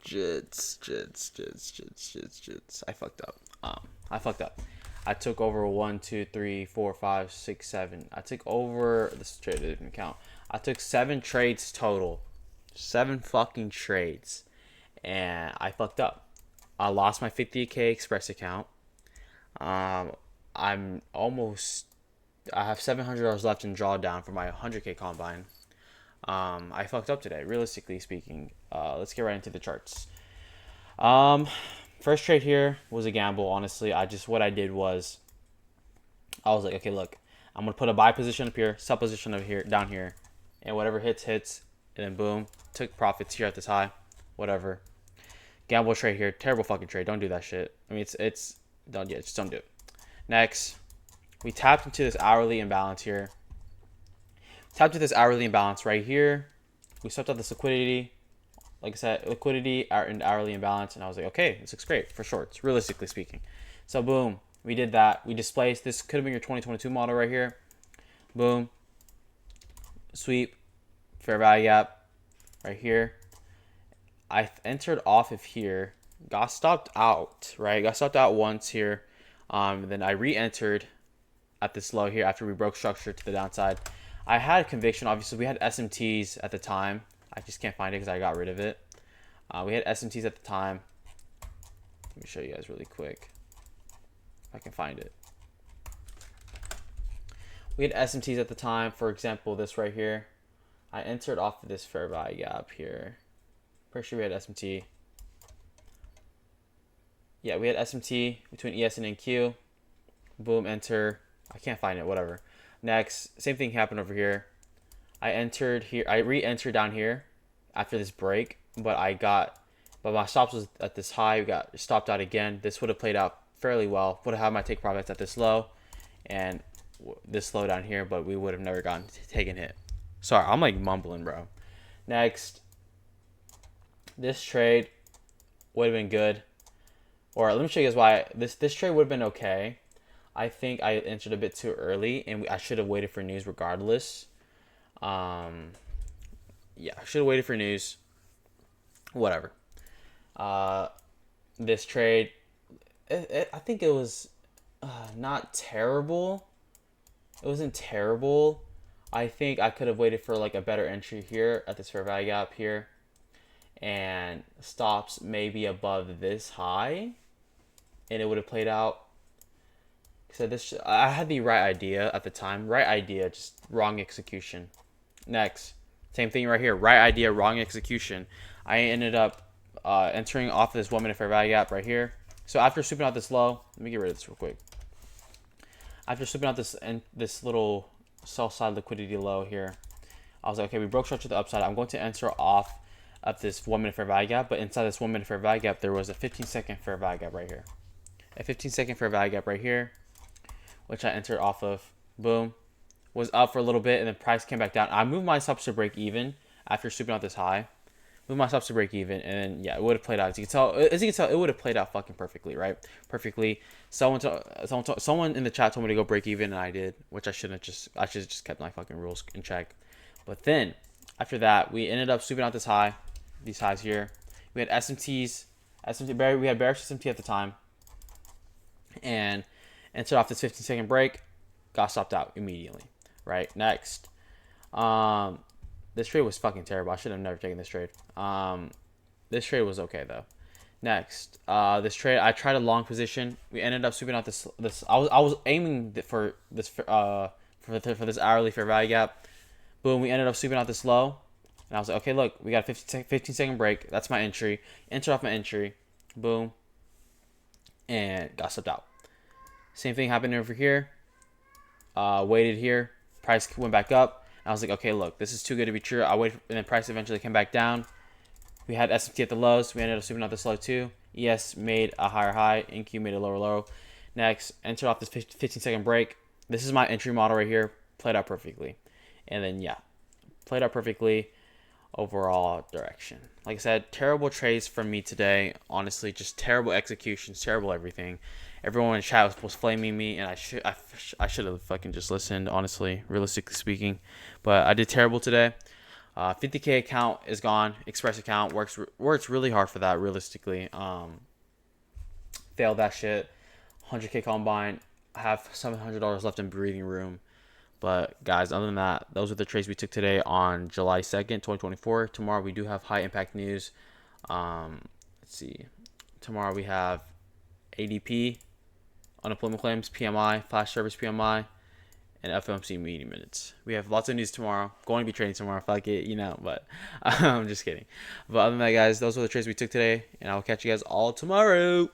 Jits. I fucked up. I fucked up. I took over 1, 2, 3, 4, 5, 6, 7. I took over this trade didn't count. I took 7 trades total. 7 fucking trades. And I fucked up. I lost my 50K Express account. I'm almost. I have $700 left in drawdown for my 100K combine. I fucked up today, realistically speaking. Let's get right into the charts. First trade here was a gamble. Honestly, what I did was I was like, okay, look, I'm gonna put a buy position up here, sell position up here, down here, and whatever hits, and then boom, took profits here at this high, whatever. Gamble trade here, terrible fucking trade. Don't do that shit. I mean, just don't do it. Next, we tapped into this hourly imbalance here. Tapped into this hourly imbalance right here. We swept out this liquidity. Like I said, liquidity and hourly imbalance, and I was like, okay, this looks great for shorts, realistically speaking. So boom, we did that. We displaced. This could have been your 2022 model right here. Boom, sweep, fair value gap, right here. I entered off of here, got stopped out, right? Got stopped out once here. Then I re-entered at this low here after we broke structure to the downside. I had conviction. Obviously, we had SMTs at the time. I just can't find it because I got rid of it. We had SMTs at the time. Let me show you guys really quick if I can find it. We had SMTs at the time. For example, this right here. I entered off of this fair value gap here. Pretty sure we had SMT. Yeah, we had SMT between ES and NQ. Boom, enter. I can't find it, whatever. Next, same thing happened over here. I entered here. I re-entered down here after this break, but my stops was at this high. We got stopped out again. This would have played out fairly well. Would have had my take profits at this low and this low down here, but we would have never gotten taken hit. Sorry, I'm like mumbling, bro. Next, this trade would have been good. Or let me show you guys why this trade would have been okay. I think I entered a bit too early, and I should have waited for news regardless. Yeah, I should have waited for news. Whatever. This trade, I think it was not terrible. It wasn't terrible. I think I could have waited for like a better entry here at this fair value gap here, and stops maybe above this high, and it would have played out. So I had the right idea at the time. Right idea, just wrong execution. Next, same thing right here. Right idea, wrong execution. I ended up entering off of this 1 minute fair value gap right here. So after sweeping out this low, let me get rid of this real quick. After sweeping out this little sell side liquidity low here, I was like, okay, we broke structure to the upside. I'm going to enter off of this 1 minute fair value gap, but inside this 1 minute fair value gap, there was a 15-second fair value gap right here. A 15-second fair value gap right here, which I entered off of. Boom. Was up for a little bit, and then price came back down. I moved my stops to break even after sweeping out this high. Moved my stops to break even, and then, yeah, it would have played out. As you can tell, it would have played out fucking perfectly, right? Perfectly. Someone in the chat told me to go break even, and I did, which I should have just kept my fucking rules in check. But then, after that, we ended up sweeping out this high, these highs here. We had SMTs, we had bearish SMT at the time, and entered off this 15-second break, got stopped out immediately. Right, next. This trade was fucking terrible. I should have never taken this trade. This trade was okay though. Next, this trade I tried a long position. We ended up sweeping out this. I was aiming for this for this hourly fair value gap. Boom, we ended up sweeping out this low, and I was like, okay, look, we got a 15-second break. That's my entry. Entered off my entry. Boom, and got stopped out. Same thing happened over here. Waited here. Price went back up. I was like, okay, look, this is too good to be true. I waited, and then price eventually came back down. We had SMT at the lows. We ended up sweeping out this low too. ES made a higher high. NQ made a lower low. Next, entered off this 15-second break. This is my entry model right here. Played out perfectly. And then, yeah, played out perfectly. Overall direction. Like I said, terrible trades from me today. Honestly, just terrible executions, terrible everything. Everyone in chat was flaming me, and I should have fucking just listened, honestly, realistically speaking. But I did terrible today. 50K account is gone. Express account works really hard for that. Realistically, failed that shit. 100K combine. Have $700 left in breathing room. But guys, other than that, those are the trades we took today on July 2nd, 2024. Tomorrow we do have high impact news. Let's see. Tomorrow we have ADP, unemployment claims, PMI, flash service PMI, and FOMC meeting minutes. We have lots of news tomorrow. Going to be trading tomorrow if I get, but I'm just kidding. But other than that, guys, those were the trades we took today, and I will catch you guys all tomorrow.